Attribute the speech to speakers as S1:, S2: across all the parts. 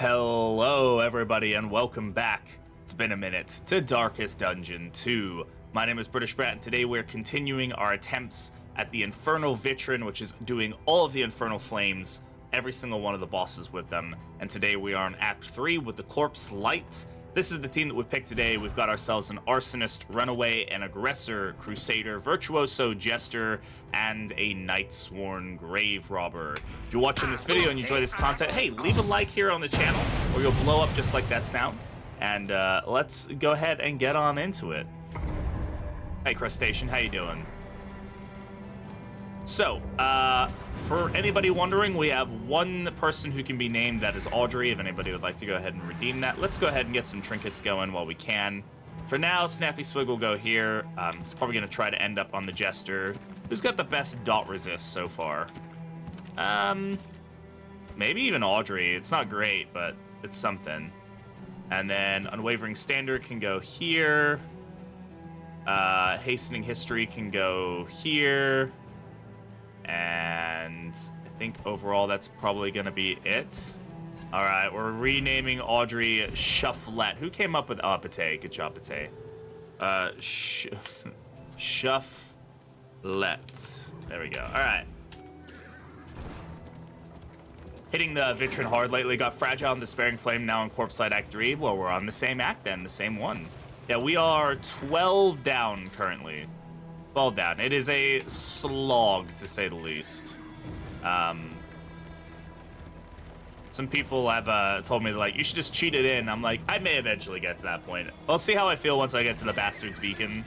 S1: Hello, everybody, and welcome back. It's been a minute to Darkest Dungeon 2. My name is Britishbrat, and today we're continuing our attempts at the Infernal Vitrin, which is doing all of the Infernal Flames, every single one of the bosses with them. And today we are on Act 3 with the Corpse Light. This is the team that we picked today. We've got ourselves an Arsonist, Runaway, an Aggressor, Crusader, Virtuoso, Jester, and a Nightsworn Grave Robber. If you're watching this video and you enjoy this content, hey, leave a like here on the channel, or you'll blow up just like that sound. And let's go ahead and get on into it. Hey, Crustacean, how you doing? So, for anybody wondering, we have one person who can be named, that is Audrey. If anybody would like to go ahead and redeem that, let's go ahead and get some trinkets going while we can. For now, Snappy Swig will go here. It's probably going to try to end up on the Jester, who's got the best dot resist so far. Maybe even Audrey. It's not great, but it's something. And then Unwavering Standard can go here. Hastening History can go here. And I think overall that's probably going to be it. All right, we're renaming Audrey Shufflet. Who came up with Pate? Good job, Pate. Shufflet. There we go. All right. Hitting the Vitrin hard lately. Got Fragile and Despairing Flame now in Corpse Light Act 3. Well, we're on the same act then, the same one. Yeah, we are 12 down currently. 12 down. It is a slog, to say the least. Some people have told me, like, you should just cheat it in. I'm like, I may eventually get to that point. I'll see how I feel once I get to the Bastard's Beacon.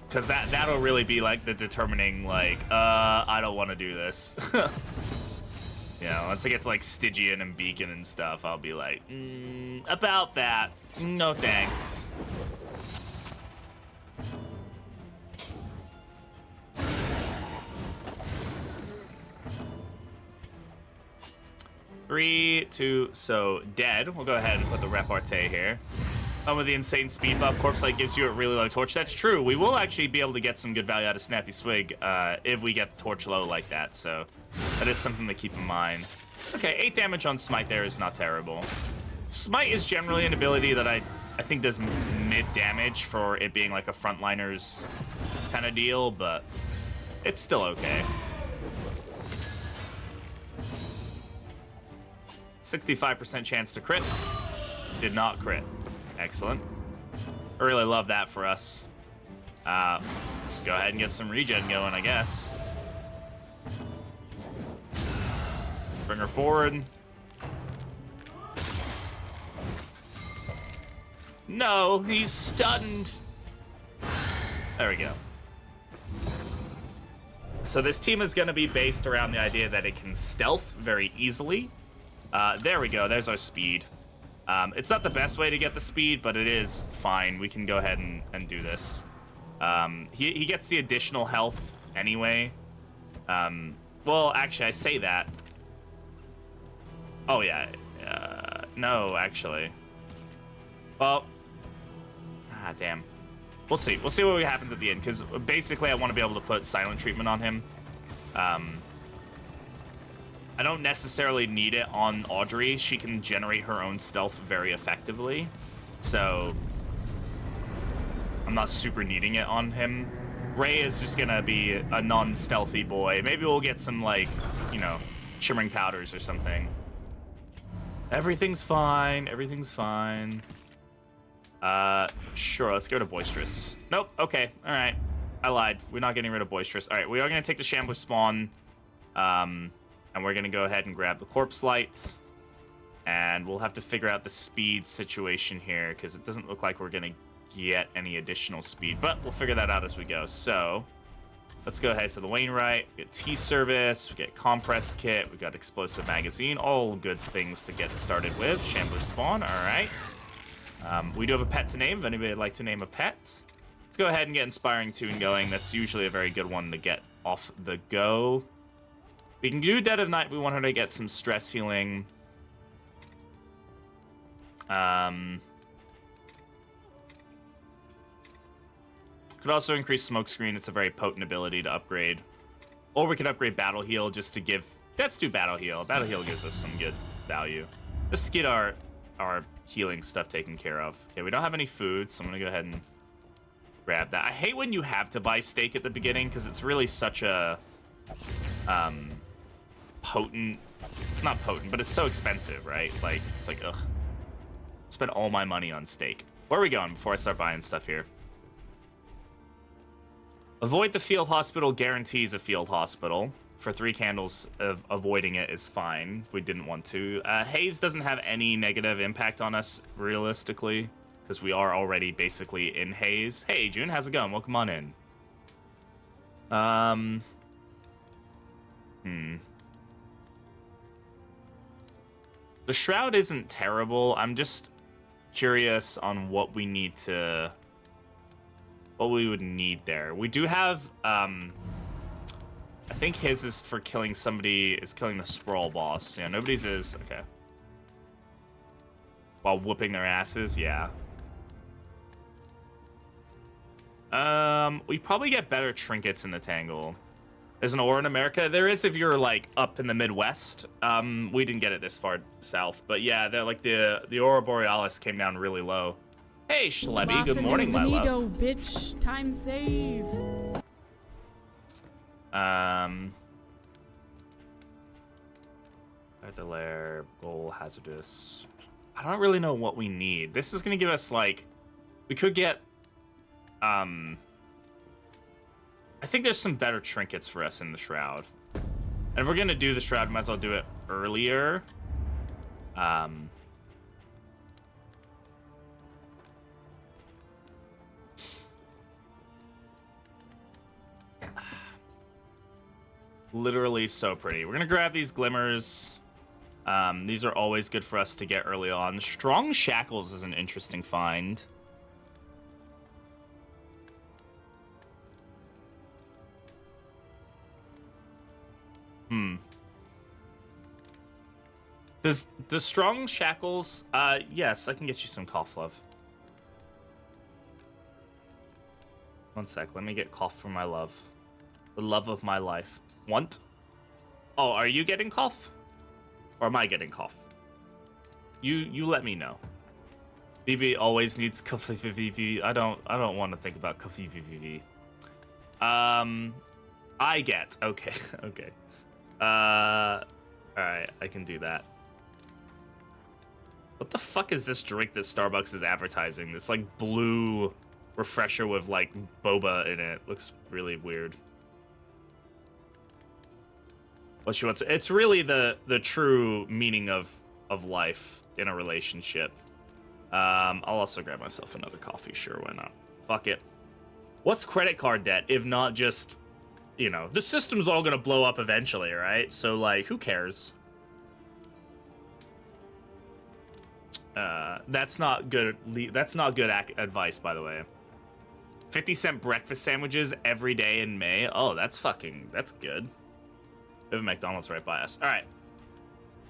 S1: Because that'll really be, like, the determining, like, I don't want to do this. You know, once I get to, like, Stygian and Beacon and stuff, I'll be like, about that. No thanks. Three, two, so dead. We'll go ahead and put the repartee here. With the insane speed buff, Corpse Light gives you a really low torch. That's true. We will actually be able to get some good value out of Snappy Swig if we get the torch low like that. So that is something to keep in mind. Okay, 8 damage on Smite there is not terrible. Smite is generally an ability that I think does mid damage for it being like a frontliner's kind of deal, but it's still okay. 65% chance to crit. Did not crit. Excellent. I really love that for us. Let's go ahead and get some regen going, I guess. Bring her forward. No, he's stunned. There we go. So this team is going to be based around the idea that it can stealth very easily. There we go. There's our speed. It's not the best way to get the speed, but it is fine. We can go ahead and do this. He gets the additional health anyway. Well, actually, I say that. Oh, yeah. No, actually. Well, damn. We'll see. We'll see what happens at the end, because basically I want to be able to put silent treatment on him. I don't necessarily need it on Audrey. She can generate her own stealth very effectively. So I'm not super needing it on him. Ray is just going to be a non-stealthy boy. Maybe we'll get some, like, you know, shimmering powders or something. Everything's fine. Everything's fine. Sure, let's go to Boisterous. Nope, okay, all right. I lied. We're not getting rid of Boisterous. All right, we are going to take the Shambler Spawn. And we're going to go ahead and grab the Corpse Light. And we'll have to figure out the speed situation here, because it doesn't look like we're going to get any additional speed. But we'll figure that out as we go. So let's go ahead to the Wainwright. We get T-Service. We get Compress Kit. We got Explosive Magazine. All good things to get started with. Shambler Spawn. All right. We do have a pet to name, if anybody would like to name a pet. Let's go ahead and get Inspiring Tune going. That's usually a very good one to get off the go. We can do Dead of Night. We want her to get some stress healing. Could also increase Smokescreen. It's a very potent ability to upgrade. Or we could upgrade Battle Heal just to give Let's do battle heal. Battle heal gives us some good value. Just to get our healing stuff taken care of. Okay, we don't have any food, so I'm gonna go ahead and grab that. I hate when you have to buy steak at the beginning because it's really such a potent, not potent, but it's so expensive, right? Like, it's like, ugh. Spend all my money on steak. Where are we going before I start buying stuff here? Avoid the field hospital guarantees a field hospital. For 3 candles, avoiding it is fine if we didn't want to. Haze doesn't have any negative impact on us, realistically, because we are already basically in haze. Hey, June, how's it going? Welcome on in. The Shroud isn't terrible. I'm just curious on what we need to... what we would need there. We do have... I think his is for killing somebody, is killing the Sprawl boss. Yeah, nobody's is. Okay. While whooping their asses, yeah. We probably get better trinkets in the Tangle. There's an ore in America. There is if you're, like, up in the Midwest. We didn't get it this far south. But, yeah, they're, like, the Aurora Borealis came down really low. Hey, Schlebby, good morning, my love.
S2: Bitch, time save.
S1: The lair, goal, hazardous. I don't really know what we need. This is gonna give us, like, we could get, I think there's some better trinkets for us in the Shroud. And if we're gonna do the Shroud, might as well do it earlier. Literally so pretty. We're gonna grab these glimmers. These are always good for us to get early on. Strong Shackles is an interesting find. Does Strong Shackles... yes, I can get you some cough love. One sec, let me get cough for my love. The love of my life. Want? Oh, are you getting cough? Or am I getting cough? You let me know. Vivi always needs coffee Vivi. I don't want to think about coffee Vivi. I get. Okay. Okay. Alright, I can do that. What the fuck is this drink that Starbucks is advertising? This like blue refresher with like boba in it. Looks really weird. What she wants. It's really the true meaning of life in a relationship. I'll also grab myself another coffee. Sure, why not? Fuck it. What's credit card debt if not just, you know, the system's all gonna blow up eventually, right? So like, who cares? That's not good. That's not good advice, by the way. 50-cent breakfast sandwiches every day in May. Oh, that's good. We have a McDonald's right by us. All right.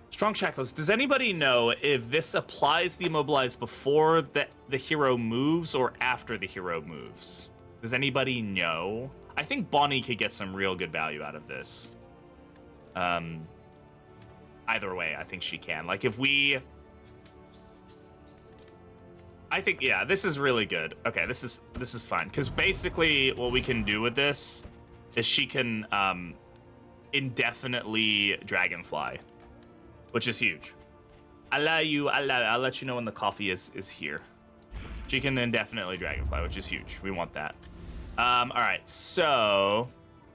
S1: Strong Shackles. Does anybody know if this applies the immobilize before the hero moves or after the hero moves? Does anybody know? I think Bonnie could get some real good value out of this. Either way, I think she can. Like, if we... I think, yeah, this is really good. Okay, this is fine. Because basically what we can do with this is she can... indefinitely dragonfly, which is huge. I'll let you know when the coffee is here. She can indefinitely dragonfly, which is huge. We want that. All right, so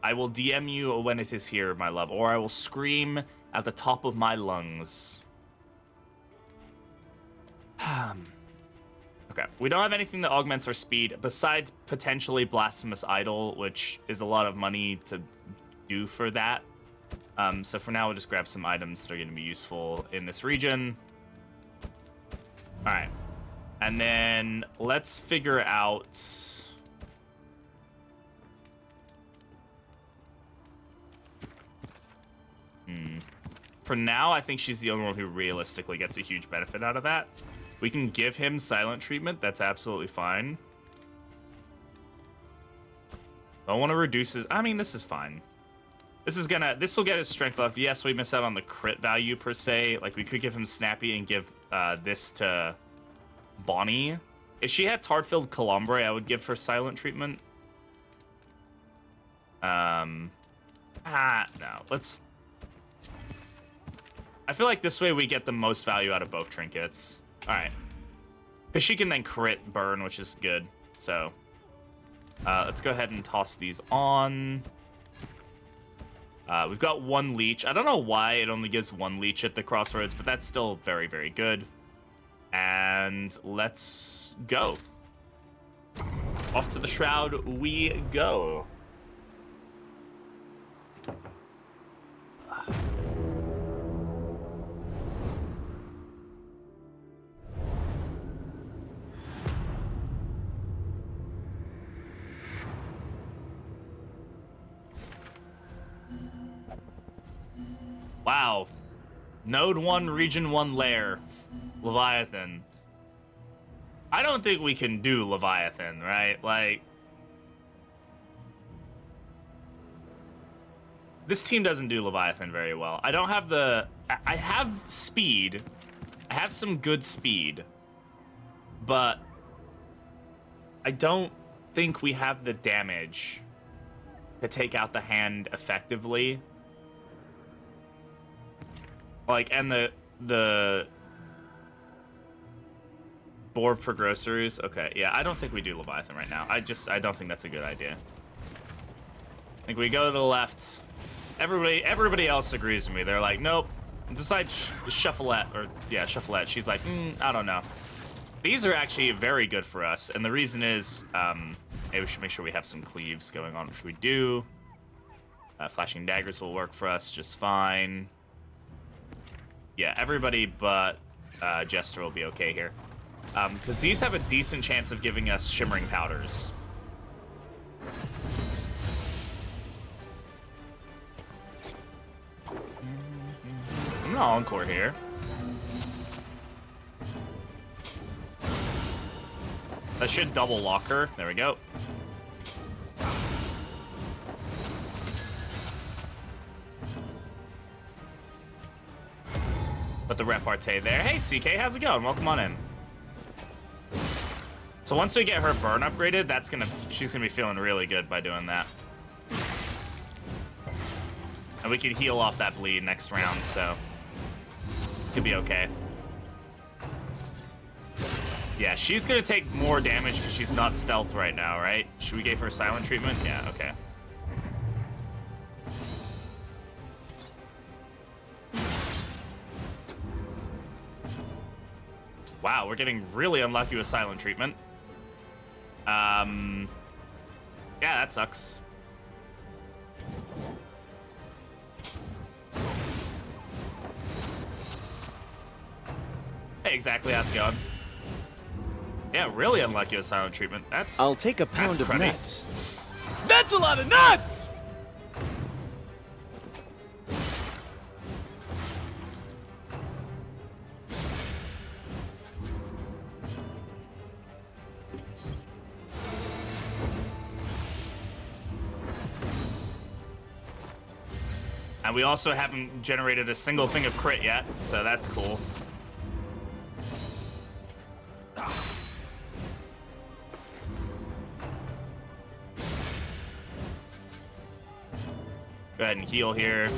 S1: I will DM you when it is here, my love, or I will scream at the top of my lungs. Okay, we don't have anything that augments our speed besides potentially Blasphemous Idol, which is a lot of money to do for that. So for now, we'll just grab some items that are going to be useful in this region. All right. And then let's figure out... For now, I think she's the only one who realistically gets a huge benefit out of that. We can give him silent treatment. That's absolutely fine. I want to reduce his... I mean, this is fine. This will get his strength up. Yes, we miss out on the crit value per se. Like, we could give him Snappy and give this to Bonnie. If she had Tart-filled Calambre, I would give her silent treatment. No. Let's... I feel like this way we get the most value out of both trinkets. Alright. Because she can then crit burn, which is good. So, let's go ahead and toss these on. We've got one leech. I don't know why it only gives one leech at the crossroads, but that's still very, very good. And let's go. Off to the Shroud we go. Wow. Node 1, Region 1 Lair. Leviathan. I don't think we can do Leviathan, right? Like... This team doesn't do Leviathan very well. I don't have the... I have speed. I have some good speed. But... I don't think we have the damage to take out the hand effectively. Like, and the board for groceries. Okay, yeah, I don't think we do Leviathan right now. I don't think that's a good idea. I think we go to the left. Everybody else agrees with me. They're like, nope. Decide Shuffleette, or yeah, Shuffleette. She's like, I don't know. These are actually very good for us, and the reason is, maybe we should make sure we have some cleaves going on, which we do. Flashing daggers will work for us just fine. Yeah, everybody but Jester will be okay here. Because these have a decent chance of giving us shimmering powders. I'm gonna encore here. That should double lock her. There we go. Put the repartee there. Hey, CK, how's it going? Welcome on in. So once we get her burn upgraded, she's gonna be feeling really good by doing that. And we can heal off that bleed next round, so could be okay. Yeah, she's gonna take more damage because she's not stealth right now, right? Should we give her silent treatment? Yeah, okay. Wow, we're getting really unlucky with silent treatment. Yeah, that sucks. Hey, exactly, how's it going? Yeah, really unlucky with silent treatment.
S3: I'll take a pound of
S1: cruddy.
S3: nuts. That's a lot of nuts!
S1: And we also haven't generated a single thing of crit yet, so that's cool. Go ahead and heal here.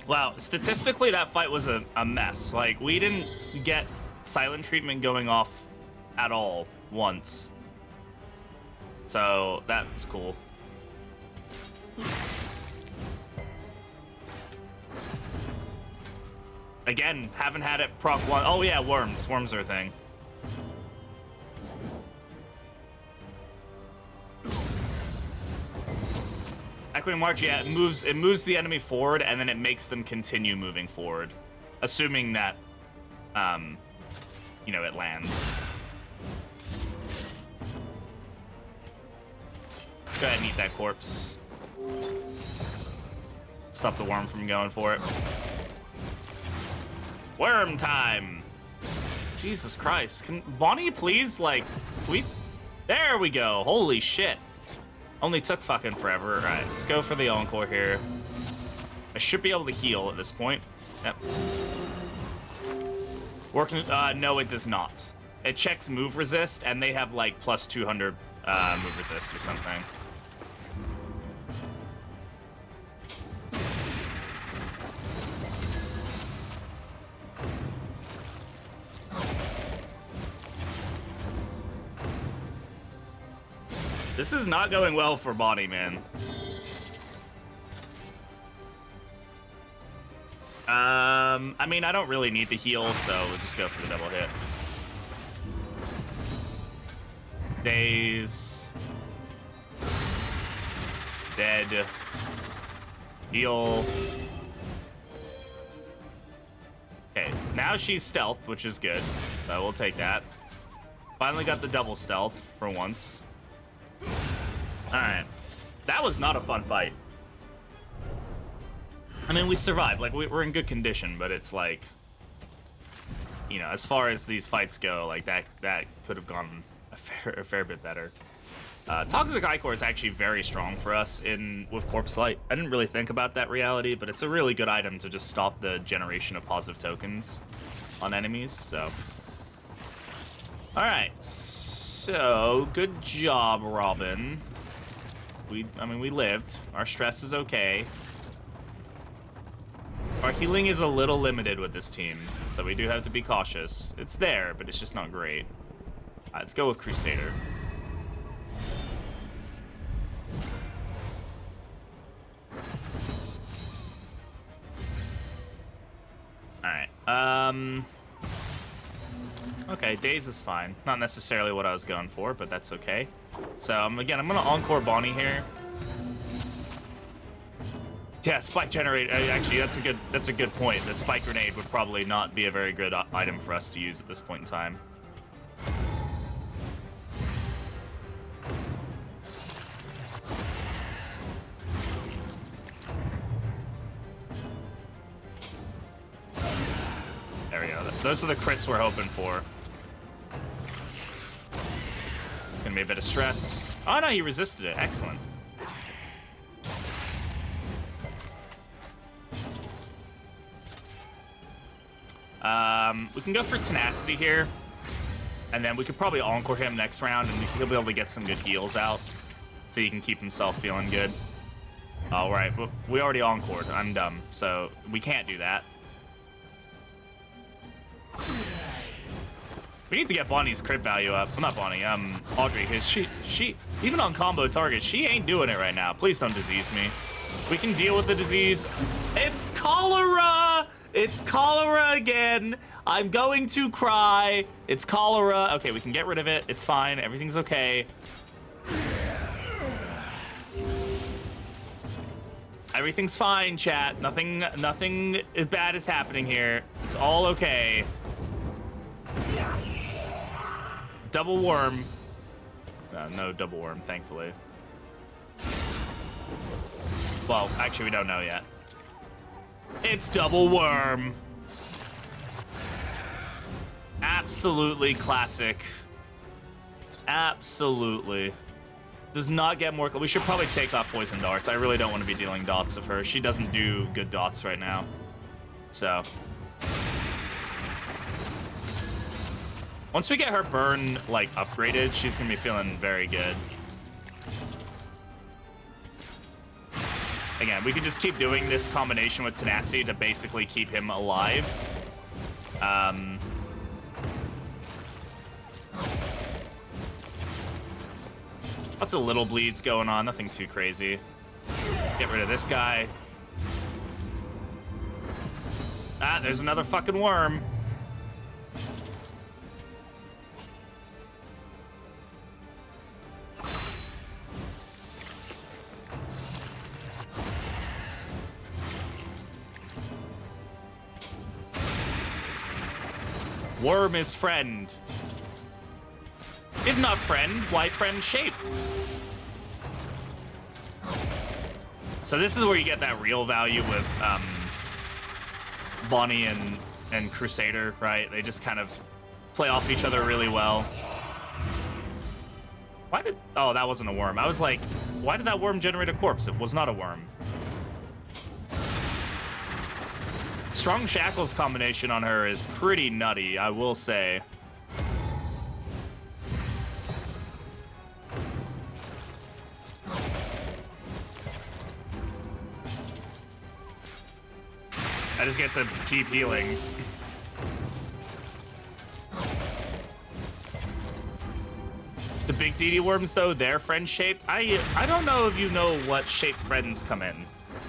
S1: Wow, statistically that fight was a mess. Like, we didn't get silent treatment going off at all once. So, that's cool. Again, haven't had it proc one. Oh yeah, worms. Worms are a thing. Echoing March, yeah, it moves the enemy forward, and then it makes them continue moving forward. Assuming that, you know, it lands. Go ahead and eat that corpse. Stop the worm from going for it. Worm time! Jesus Christ. Can Bonnie please, like, can we There we go. Holy shit. Only took fucking forever. All right, let's go for the encore here. I should be able to heal at this point. Yep. Working. No, it does not. It checks move resist, and they have like plus 200 move resist or something. This is not going well for Bonnie, man. I mean, I don't really need the heal, so we'll just go for the double hit. Daze. Dead. Heal. Okay, now she's stealthed, which is good. So we'll take that. Finally got the double stealth for once. Alright. That was not a fun fight. I mean, we survived. Like, we're in good condition, but it's like... You know, as far as these fights go, like, that could have gone a fair bit better. Toxic Ichor is actually very strong for us with Corpse Light. I didn't really think about that reality, but it's a really good item to just stop the generation of positive tokens on enemies, so... Alright, so, good job, Robin. I mean, we lived. Our stress is okay. Our healing is a little limited with this team, so we do have to be cautious. It's there, but it's just not great. Let's go with Crusader. Alright, okay, Daze is fine. Not necessarily what I was going for, but that's okay. So, again, I'm gonna Encore Bonnie here. Yeah, Spike Generator, actually, that's a good point. The Spike Grenade would probably not be a very good item for us to use at this point in time. There we go. Those are the crits we're hoping for. Gonna be a bit of stress. Oh no, he resisted it. Excellent. We can go for Tenacity here. And then we could probably Encore him next round, and he'll be able to get some good heals out. So he can keep himself feeling good. Alright, but we already Encored. I'm dumb. So we can't do that. We need to get Bonnie's crit value up. Well, not Bonnie, Audrey, because she, even on combo targets, she ain't doing it right now. Please don't disease me. We can deal with the disease. It's cholera! It's cholera again. I'm going to cry. It's cholera. Okay, we can get rid of it. It's fine. Everything's okay. Everything's fine, chat. Nothing as bad is happening here. It's all okay. Double worm. No double worm, thankfully. Well, actually, we don't know yet. It's double worm. Absolutely classic. Absolutely. Does not get more... We should probably take off poison darts. I really don't want to be dealing dots of her. She doesn't do good dots right now. So... Once we get her burn, like, upgraded, she's gonna be feeling very good. Again, we can just keep doing this combination with Tenacity to basically keep him alive. Lots of little bleeds going on, nothing too crazy. Get rid of this guy. Ah, there's another fucking worm. Worm is friend. If not friend, why friend shaped? So this is where you get that real value with Bonnie and Crusader, right? They just kind of play off each other really well. Why did... Oh, that wasn't a worm. I was like, why did that worm generate a corpse? It was not a worm. Strong Shackles combination on her is pretty nutty, I will say. I just get to keep healing. The big DD worms, though, they're friend-shaped. I don't know if you know what shape friends come in,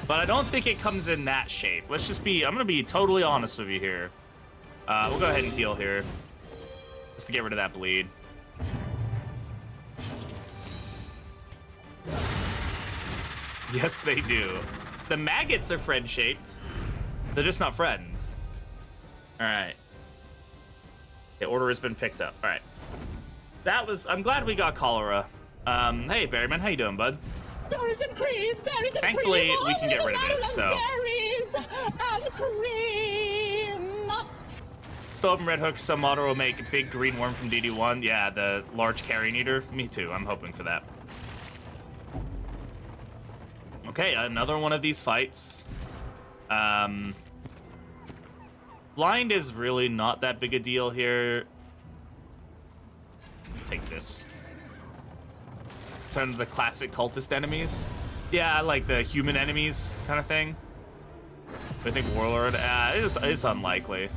S1: but I don't think it comes in that shape. Let's just be... I'm going to be totally honest with you here. We'll go ahead and heal here, just to get rid of that bleed. Yes, they do. The maggots are friend-shaped. They're just not friends. All right. The order has been picked up. All right. That was... I'm glad we got cholera. Hey, Berryman, how you doing, bud?
S4: Berries and cream, berries and
S1: Thankfully,
S4: cream.
S1: we can get rid of it, so...
S4: Berries and cream.
S1: Still hoping Red Hook some model will make a big green worm from DD1. Yeah, the large carrion eater. Me too. I'm hoping for that. Okay, another one of these fights. Blind is really not that big a deal here. Take this. Turn to the classic cultist enemies. Yeah, like the human enemies kind of thing. I think Warlord is unlikely.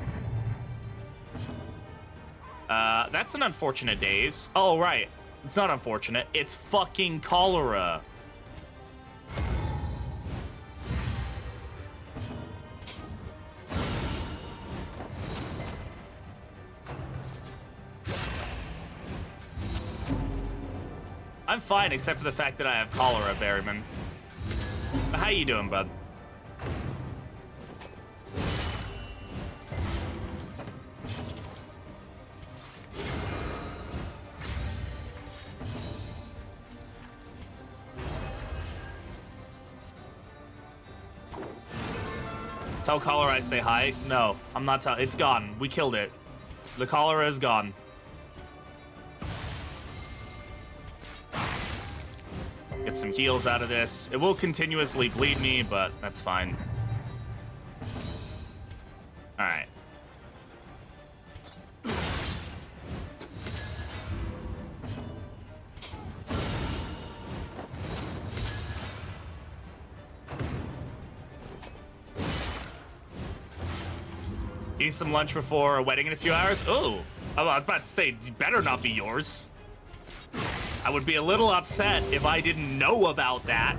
S1: That's an unfortunate daze. Oh, right. It's not unfortunate. It's fucking cholera. I'm fine, except for the fact that I have cholera, Berryman. How you doing, bud? Tell cholera I say hi? No, I'm not telling. It's gone. We killed it. The cholera is gone. Get some heals out of this. It will continuously bleed me, but that's fine. All right. Eating some lunch before a wedding in a few hours? Oh, I was about to say, you better not be yours. I would be a little upset if I didn't know about that.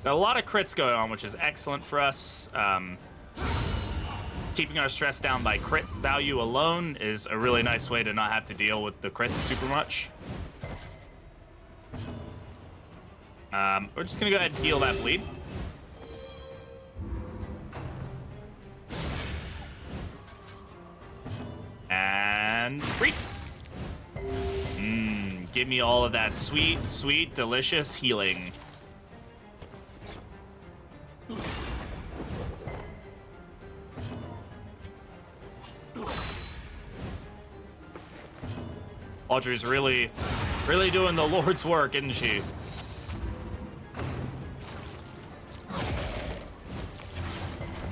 S1: Got a lot of crits going on, which is excellent for us. Keeping our stress down by crit value alone is a really nice way to not have to deal with the crits super much. We're just gonna go ahead and heal that bleed. And free. Give me all of that sweet, sweet, delicious healing. Audrey's really doing the Lord's work, isn't she?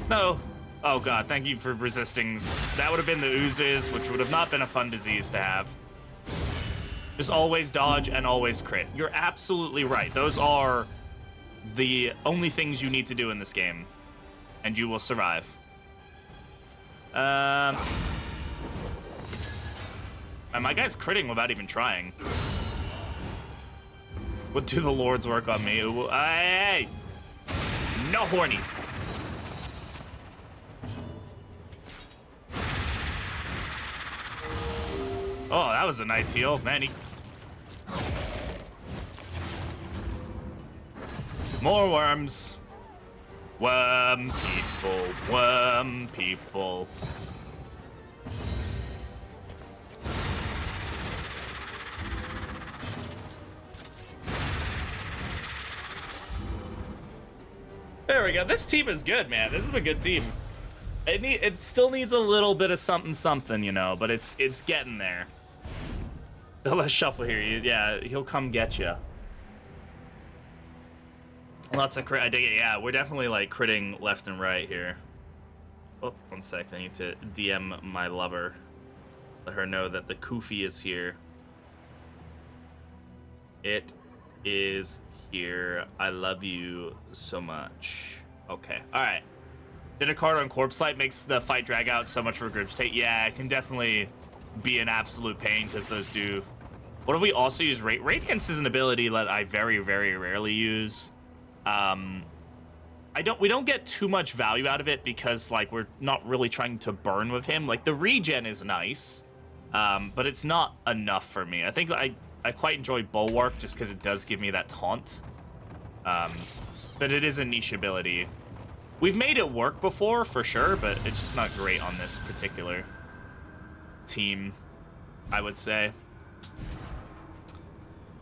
S1: No. Oh god, thank you for resisting. That would have been the oozes, which would have not been a fun disease to have. Just always dodge and always crit. You're absolutely right. Those are the only things you need to do in this game, and you will survive. And my guy's critting without even trying. Would do the Lord's work on me. Hey! No horny. Oh, that was a nice heal. Man, more worms. Worm people, worm people. we go. This team is good, man. This is a good team. It still needs a little bit of something, you know, but it's getting there. Let's shuffle here. Yeah, he'll come get you. Lots of crit. I dig it. Yeah, we're definitely like critting left and right here. Oh, 1 sec. I need to DM my lover. Let her know that the Koofy is here. It is here. I love you so much. Okay. All right. Dinner card on Corpse Light makes the fight drag out so much for Regurgitate. Yeah, it can definitely be an absolute pain because those do. What if we also use Radiance is an ability that I very, very rarely use. We don't get too much value out of it because like we're not really trying to burn with him. Like the regen is nice, but it's not enough for me. I think I quite enjoy Bulwark just because it does give me that taunt. But it is a niche ability. We've made it work before for sure, but it's just not great on this particular team, I would say.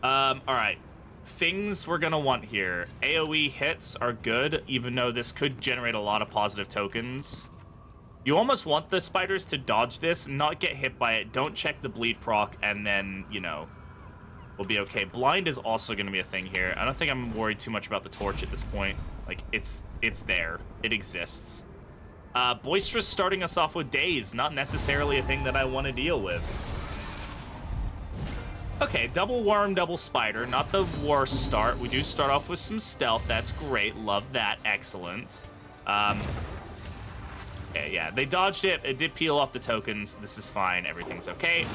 S1: All right. Things we're gonna want here. AoE hits are good, even though this could generate a lot of positive tokens. You almost want the spiders to dodge this, not get hit by it. Don't check the bleed proc, and then, you know, we'll be okay. Blind is also gonna be a thing here. I don't think I'm worried too much about the torch at this point. Like, it's there. It exists. Boisterous starting us off with Daze, not necessarily a thing that I want to deal with. Okay, double worm, double spider. Not the worst start. We do start off with some stealth. That's great. Love that. Excellent. Okay, yeah, they dodged it. It did peel off the tokens. This is fine. Everything's okay.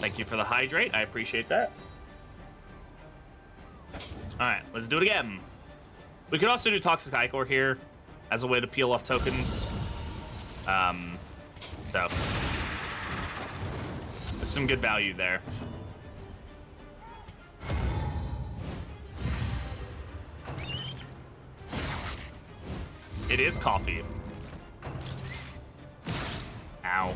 S1: Thank you for the hydrate. I appreciate that. All right, let's do it again. We could also do Toxic Ichor here as a way to peel off tokens. So there's some good value there. It is coffee. Ow.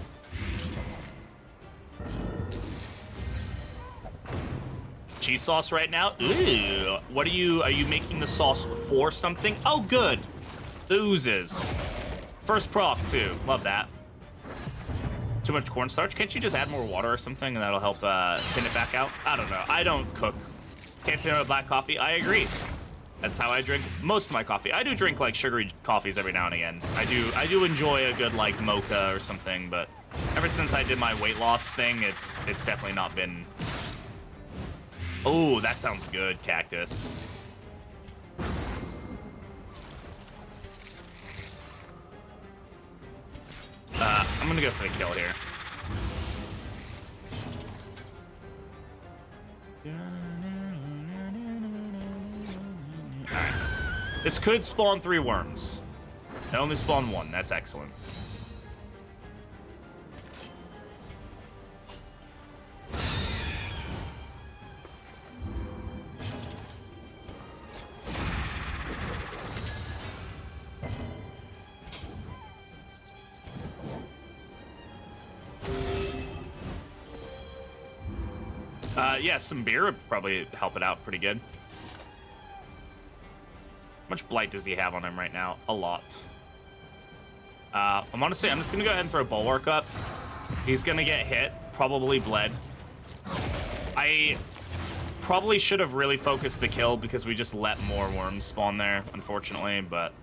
S1: Cheese sauce right now? Ew. What are you making the sauce for something? Oh, good. The oozes. First proc, too. Love that. Too much cornstarch? Can't you just add more water or something and that'll help thin it back out? I don't know. I don't cook. Can't say no to black coffee. I agree. That's how I drink most of my coffee. I do drink, like, sugary coffees every now and again. I do enjoy a good, like, mocha or something, but ever since I did my weight loss thing, it's definitely not been... Oh, that sounds good, Cactus. I'm gonna go for the kill here. Alright. This could spawn 3 worms. It only spawned 1. That's excellent. Yeah, some beer would probably help it out pretty good. How much blight does he have on him right now? A lot. I'm just gonna go ahead and throw Bulwark up. He's gonna get hit, probably bled. I probably should have really focused the kill because we just let more worms spawn there, unfortunately, but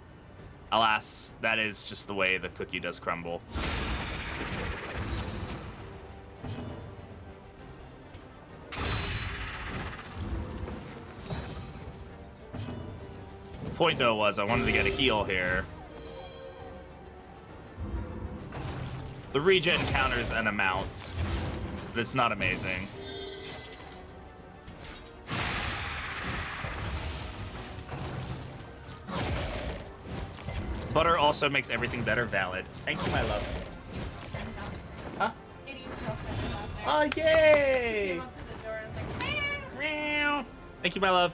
S1: alas, that is just the way the cookie does crumble. Point though was I wanted to get a heal here. The regen counters an amount, but it's not amazing. Butter also makes everything better. Valid. Thank you, my love. Huh? Oh, yay! Thank you, my love.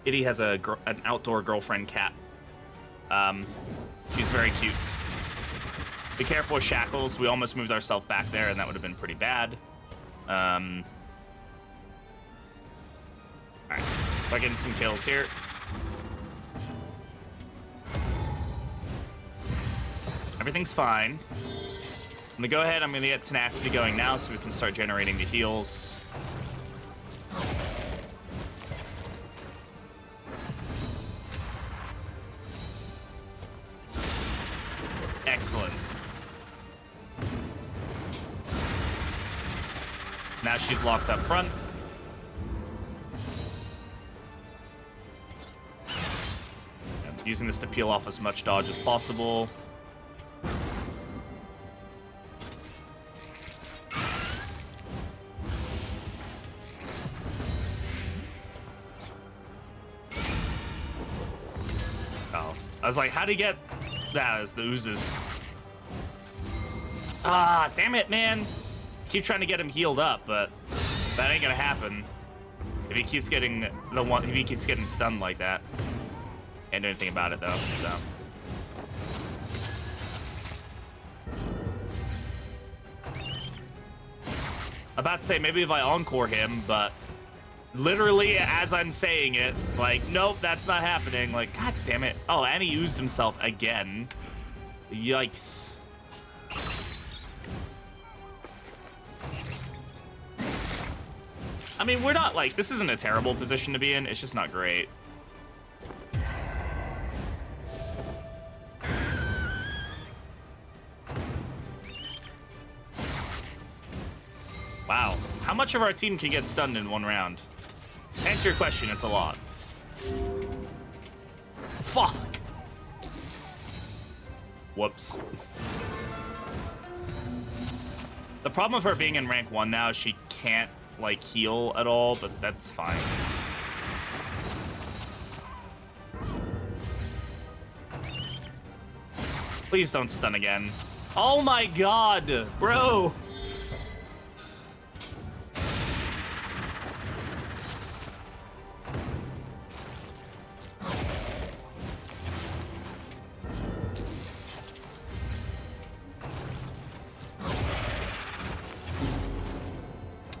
S1: Kitty has an outdoor girlfriend cat. She's very cute. Be careful with shackles. We almost moved ourselves back there, and that would have been pretty bad. Alright. Start getting some kills here. Everything's fine. I'm gonna go ahead. I'm gonna get tenacity going now so we can start generating the heals. Excellent. Now she's locked up front. I'm using this to peel off as much dodge as possible. Oh, I was like, how'd he get that? As the oozes. Ah, damn it, man. Keep trying to get him healed up, but that ain't gonna happen if he keeps getting stunned like that. Can't do anything about it though. So about to say maybe if I encore him, but literally as I'm saying it, like, nope, that's not happening. Like, god damn it. Oh, and he oozed himself again. Yikes. I mean, we're not, like, this isn't a terrible position to be in. It's just not great. Wow. How much of our team can get stunned in one round? To answer your question, it's a lot. Fuck. Whoops. The problem with her being in rank 1 now is she can't, like, heal at all, but that's fine. Please don't stun again. Oh my god, bro.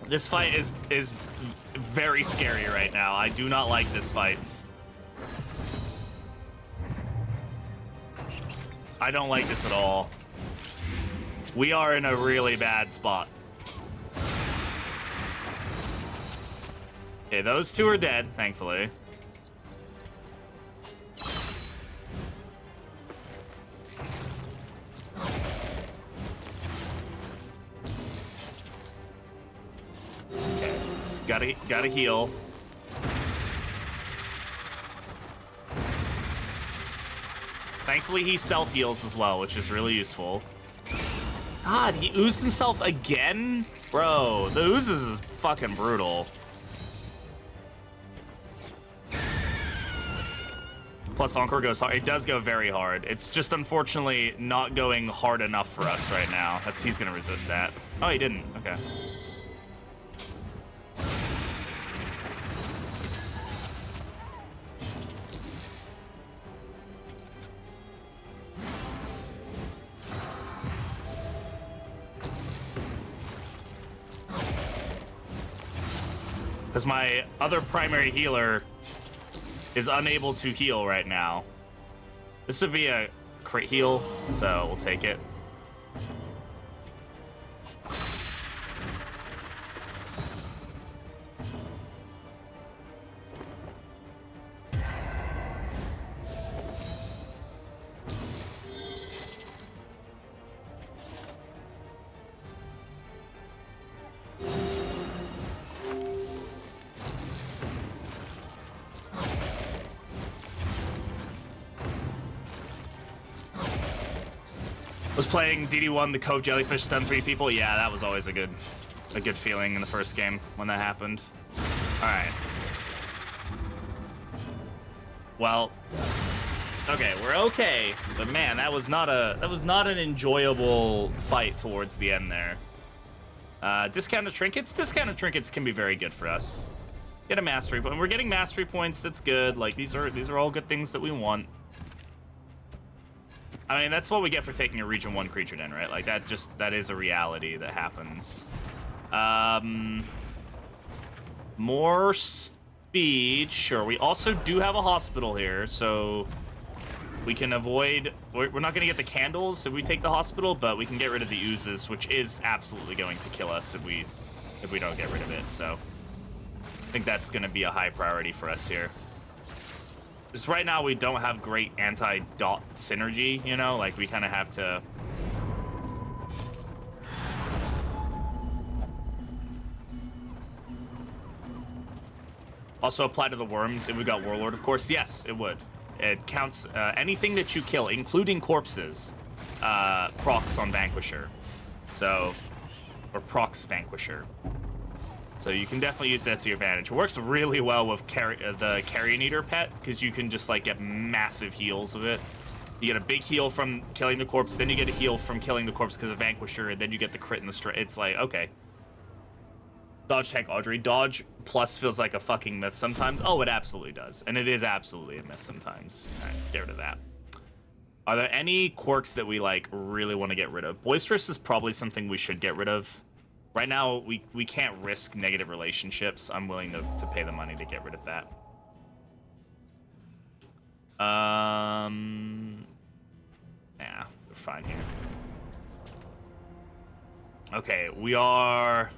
S1: This fight is very scary right now. I do not like this fight. I don't like this at all. We are in a really bad spot. Okay, those two are dead, thankfully. Gotta heal. Thankfully, he self-heals as well, which is really useful. God, he oozed himself again? Bro, the oozes is fucking brutal. Plus, Encore goes hard. It does go very hard. It's just, unfortunately, not going hard enough for us right now. He's gonna resist that. Oh, he didn't. Okay. Because my other primary healer is unable to heal right now. This would be a crit heal, so we'll take it. Was playing DD1, the Cove Jellyfish stun 3 people. Yeah, that was always a good feeling in the first game when that happened. All right. Well, okay, we're okay, but man, that was not an enjoyable fight towards the end there. Discounted trinkets. Discounted trinkets can be very good for us. Get a mastery point. We're getting mastery points. That's good. Like these are all good things that we want. I mean, that's what we get for taking a Region 1 creature then, right? Like, that is a reality that happens. More speed, sure. We also do have a hospital here, so we can avoid... We're not going to get the candles if we take the hospital, but we can get rid of the oozes, which is absolutely going to kill us if we don't get rid of it, so... I think that's going to be a high priority for us here. Just right now, we don't have great anti-dot synergy, you know? Like, we kind of have to... Also apply to the worms if we got Warlord, of course. Yes, it would. It counts anything that you kill, including corpses, procs on Vanquisher. So, or procs Vanquisher. So you can definitely use that to your advantage. It works really well with the Carrion Eater pet, because you can just like get massive heals of it. You get a big heal from killing the corpse, then you get a heal from killing the corpse because of Vanquisher, and then you get the crit and the straight. It's like, okay. Dodge tank Audrey. Dodge plus feels like a fucking myth sometimes. Oh, it absolutely does. And it is absolutely a myth sometimes. All right, let's get rid of that. Are there any quirks that we like really want to get rid of? Boisterous is probably something we should get rid of. Right now, we can't risk negative relationships. I'm willing to pay the money to get rid of that. Nah, we're fine here. Okay, we are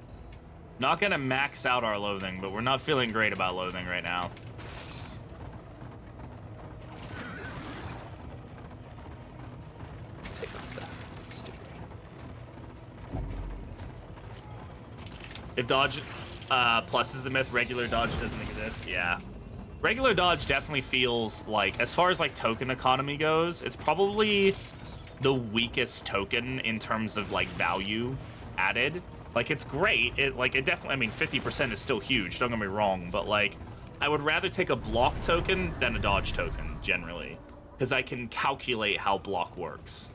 S1: not gonna max out our loathing, but we're not feeling great about loathing right now. Take off that. That's stupid. If dodge plus is a myth, regular dodge doesn't exist. Yeah. Regular dodge definitely feels like, as far as like token economy goes, it's probably the weakest token in terms of like value added. Like, it's great. It definitely, I mean, 50% is still huge, don't get me wrong, but like, I would rather take a block token than a dodge token, generally, because I can calculate how block works.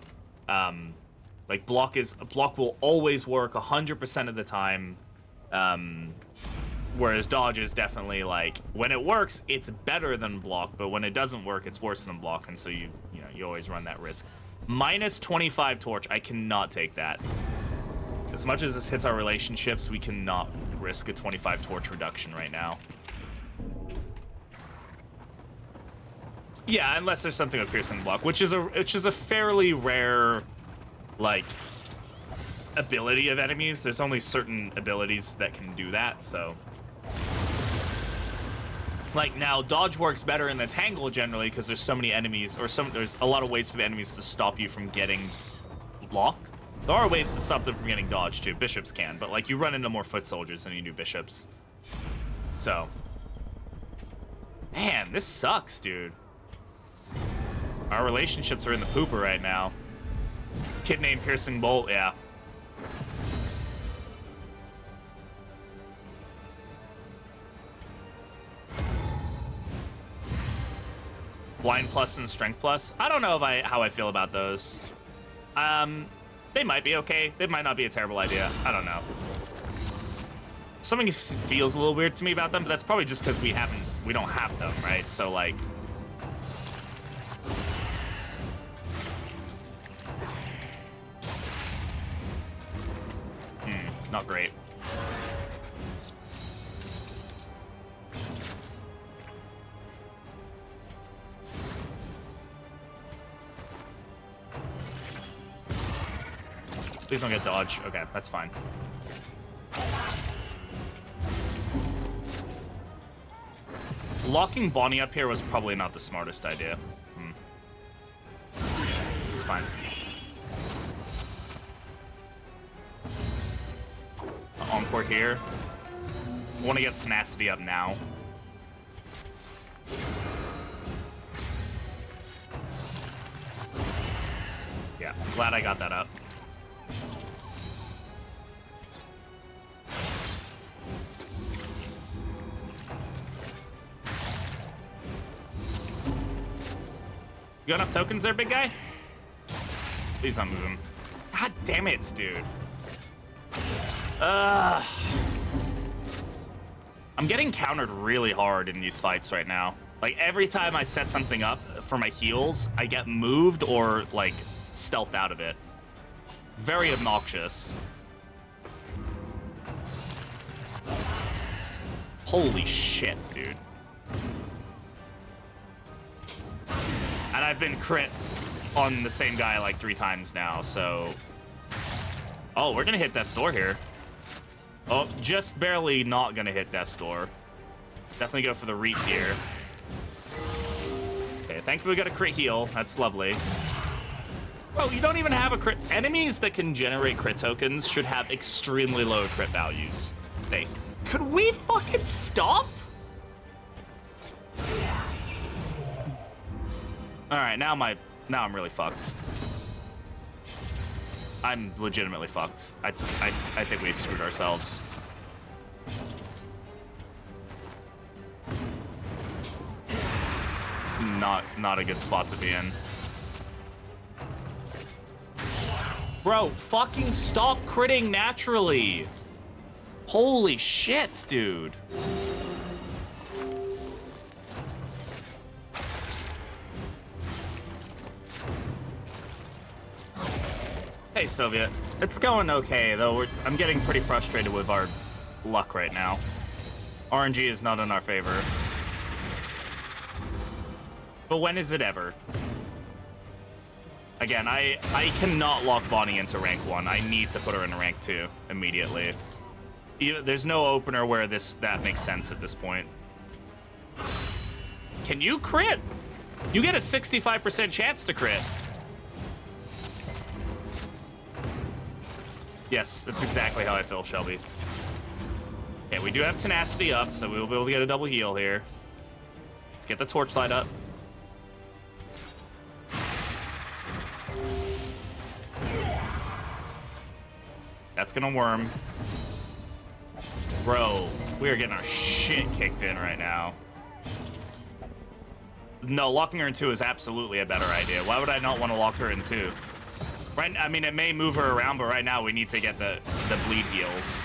S1: Like, block will always work 100% of the time, whereas dodge is definitely like, when it works, it's better than block, but when it doesn't work, it's worse than block, and so you always run that risk. Minus 25 torch, I cannot take that. As much as this hits our relationships, we cannot risk a 25 torch reduction right now. Yeah, unless there's something with piercing block, which is a fairly rare, like, ability of enemies. There's only certain abilities that can do that, so. Like, now, dodge works better in the tangle generally because there's so many enemies, or there's a lot of ways for the enemies to stop you from getting block. There are ways to stop them from getting dodge too. Bishops can, but like, you run into more foot soldiers than you do bishops. So, man, this sucks, dude. Our relationships are in the pooper right now. Kid named Piercing Bolt, yeah. Blind plus and strength plus. I don't know how I feel about those. They might be okay. They might not be a terrible idea. I don't know. Something feels a little weird to me about them, but that's probably just because we don't have them, right? So like, not great. Please don't get dodge. Okay, that's fine. Locking Bonnie up here was probably not the smartest idea. This is fine. Encore here. I want to get tenacity up now. Yeah, glad I got that up. You got enough tokens there, big guy? Please don't move him. God damn it, dude. I'm getting countered really hard in these fights right now. Like, every time I set something up for my heals, I get moved or, like, stealthed out of it. Very obnoxious. Holy shit, dude. And I've been crit on the same guy like 3 times now, so... Oh, we're gonna hit Death's Door here. Oh, just barely not gonna hit Death's Door. Definitely go for the reap here. Okay, thankfully we got a crit heal. That's lovely. Oh, you don't even have a crit. Enemies that can generate crit tokens should have extremely low crit values. Thanks. Could we fucking stop? All right, now I'm really fucked. I'm legitimately fucked. I think we screwed ourselves. Not a good spot to be in. Bro, fucking stop critting naturally. Holy shit, dude. Hey, Soviet. It's going okay, though. I'm getting pretty frustrated with our luck right now. RNG is not in our favor. But when is it ever? Again, I cannot lock Bonnie into rank 1. I need to put her in rank 2 immediately. There's no opener where that makes sense at this point. Can you crit? You get a 65% chance to crit. Yes, that's exactly how I feel, Shelby. Okay, we do have tenacity up, so we'll be able to get a double heal here. Let's get the torchlight up. That's gonna worm. Bro, we are getting our shit kicked in right now. No, locking her in 2 is absolutely a better idea. Why would I not want to lock her in 2? Right, I mean, it may move her around, but right now we need to get the bleed heals.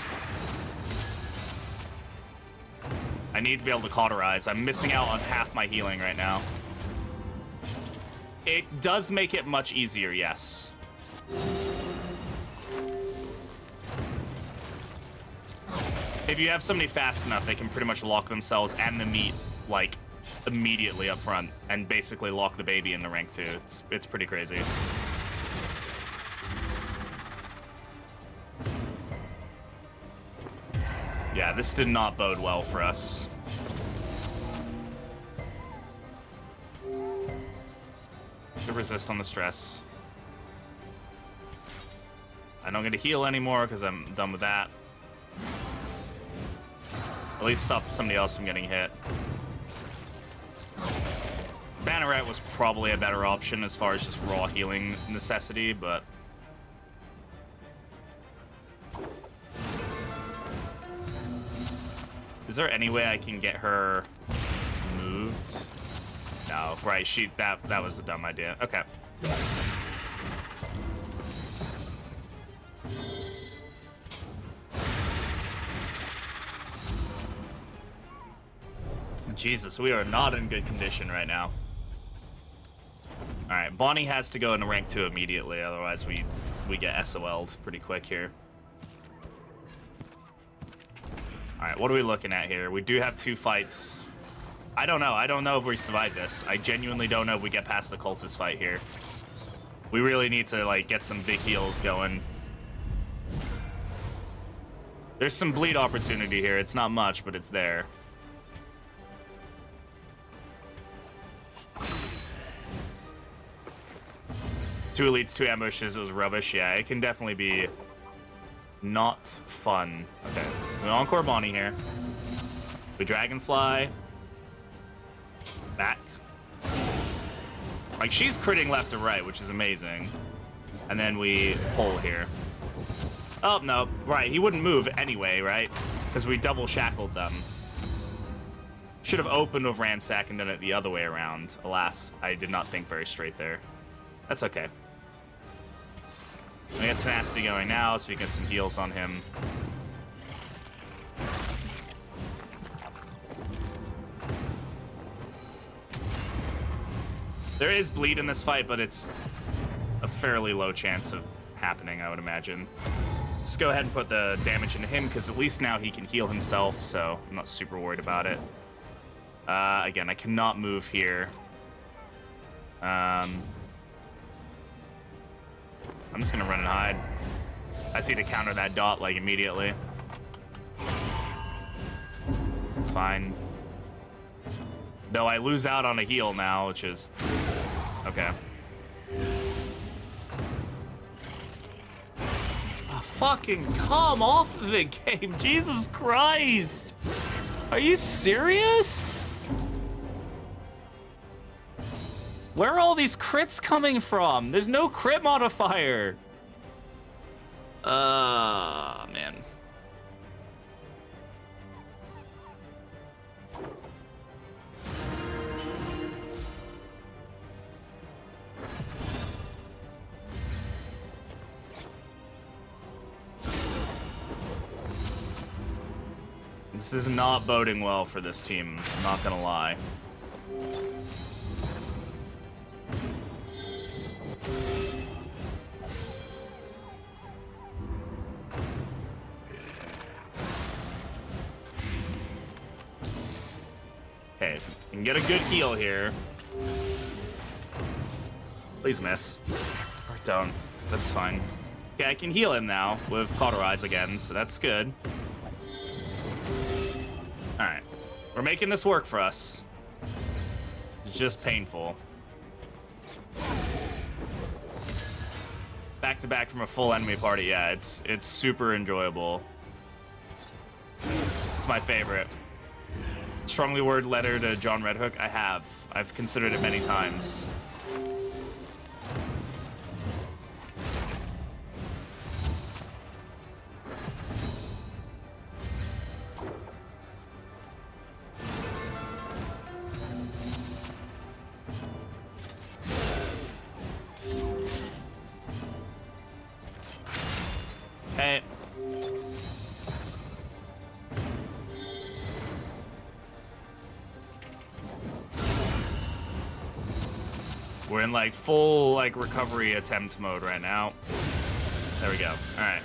S1: I need to be able to cauterize. I'm missing out on half my healing right now. It does make it much easier, yes. If you have somebody fast enough, they can pretty much lock themselves and the meat, like, immediately up front and basically lock the baby into rank 2. It's pretty crazy. Yeah, this did not bode well for us. To resist on the stress. I don't get to heal anymore because I'm done with that. At least stop somebody else from getting hit. Banneret was probably a better option as far as just raw healing necessity, but... Is there any way I can get her moved? No, right, that was a dumb idea. Okay. Jesus, we are not in good condition right now. All right, Bonnie has to go into rank 2 immediately, otherwise we get SOL'd pretty quick here. All right, what are we looking at here? We do have 2 fights. I don't know. I don't know if we survive this. I genuinely don't know if we get past the cultist fight here. We really need to, like, get some big heals going. There's some bleed opportunity here. It's not much, but it's there. Two elites, 2 ambushes. It was rubbish. Yeah, it can definitely be not fun. Okay, we encore Bonnie here. We dragonfly. Back. Like, she's critting left to right, which is amazing. And then we pull here. Oh, no. Right, he wouldn't move anyway, right? Because we double shackled them. Should have opened with ransack and done it the other way around. Alas, I did not think very straight there. That's okay. We got tenacity going now, so we get some heals on him. There is bleed in this fight, but it's a fairly low chance of happening, I would imagine. Just go ahead and put the damage into him, because at least now he can heal himself, so I'm not super worried about it. Again, I cannot move here. I'm just gonna run and hide. I see to counter that dot, like, immediately. It's fine. Though I lose out on a heal now, which is... okay. Oh, fucking come off of the game. Jesus Christ. Are you serious? Where are all these crits coming from? There's no crit modifier. Man. This is not boding well for this team, I'm not gonna lie. Okay, you can get a good heal here. Please miss. Or don't. That's fine. Okay, I can heal him now with Cauterize again, so that's good. Alright. We're making this work for us. It's just painful. Back to back from a full enemy party, yeah, it's super enjoyable. It's my favorite. Strongly worded letter to John Redhook? I have. I've considered it many times. Okay. We're in like full like recovery attempt mode right now. There we go. All right.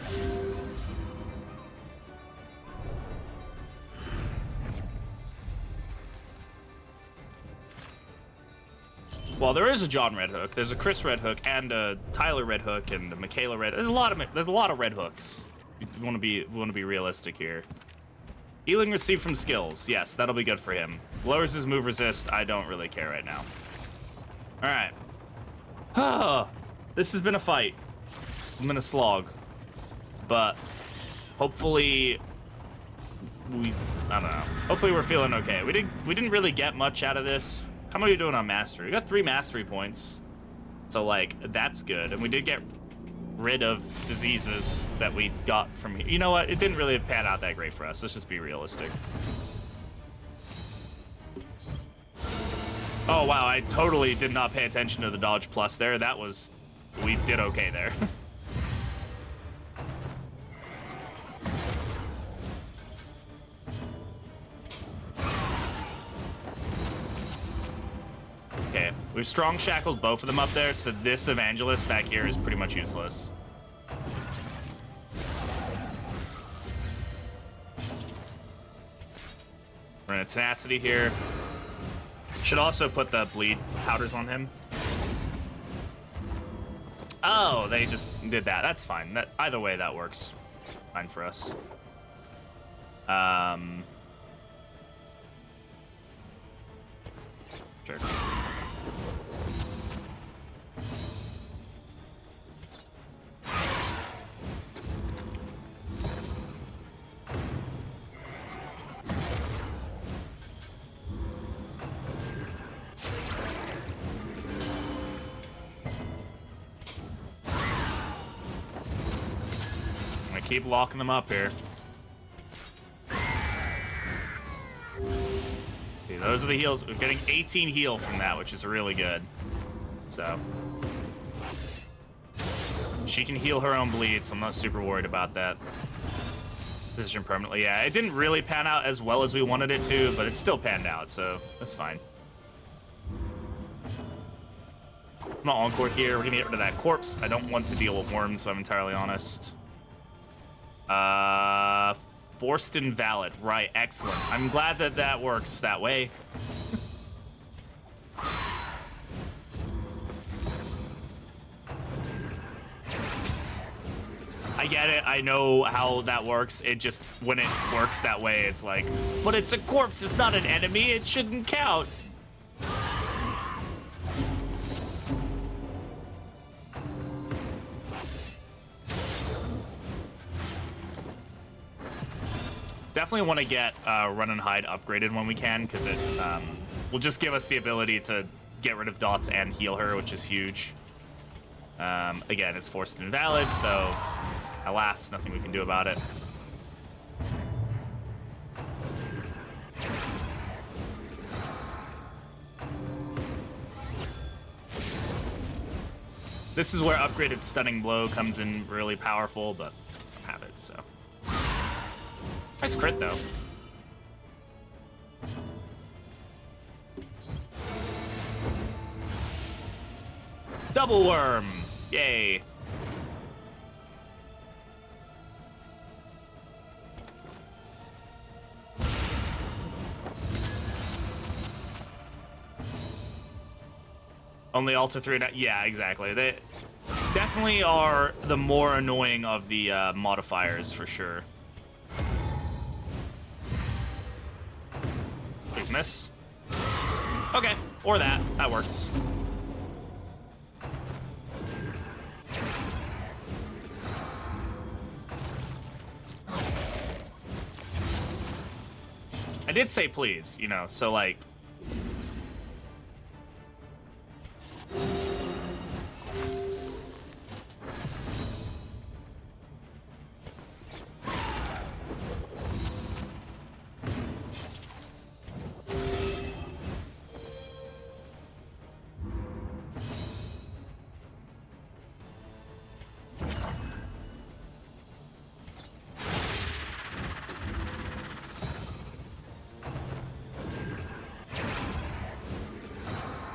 S1: Well, there is a John Redhook, there's a Chris Redhook, and a Tyler Redhook, and a Michaela Red. There's a lot of Red Hooks. We want to be realistic here. Healing received from skills. Yes, that'll be good for him. Lowers his move resist. I don't really care right now. All right. This has been a fight. It's been a slog, but hopefully I don't know. Hopefully we're feeling okay. We didn't really get much out of this. How many are we doing on mastery? We got 3 mastery points, so like that's good. And we did get rid of diseases that we got from here. You know what? It didn't really pan out that great for us. Let's just be realistic. Oh wow, I totally did not pay attention to the dodge plus there. That was, we did okay there. Okay, we've strong shackled both of them up there, so this evangelist back here is pretty much useless. We're in a tenacity here. Should also put the bleed powders on him. Oh, they just did that. That's fine. That either way, that works. Fine for us. Sure. Keep locking them up here. Okay, those are the heals. We're getting 18 heal from that, which is really good. So she can heal her own bleed, so I'm not super worried about that. Position permanently. Yeah, it didn't really pan out as well as we wanted it to, but it still panned out, so that's fine. I'm gonna Encore here. We're gonna get rid of that corpse. I don't want to deal with worms, so I'm entirely honest. Forced Invalid. Right, excellent. I'm glad that that works that way. I get it. I know how that works. It just, when it works that way, it's like, but it's a corpse. It's not an enemy. It shouldn't count. Definitely want to get Run and Hide upgraded when we can, because it will just give us the ability to get rid of dots and heal her, which is huge. Again, it's Forced and Invalid, so alas, nothing we can do about it. This is where upgraded Stunning Blow comes in really powerful, but I don't have it, so. Nice crit, though. Double Worm! Yay. Only Alta 3. Yeah, exactly. They definitely are the more annoying of the modifiers, for sure. Please miss. Okay, or that. That works. I did say please, you know, so like...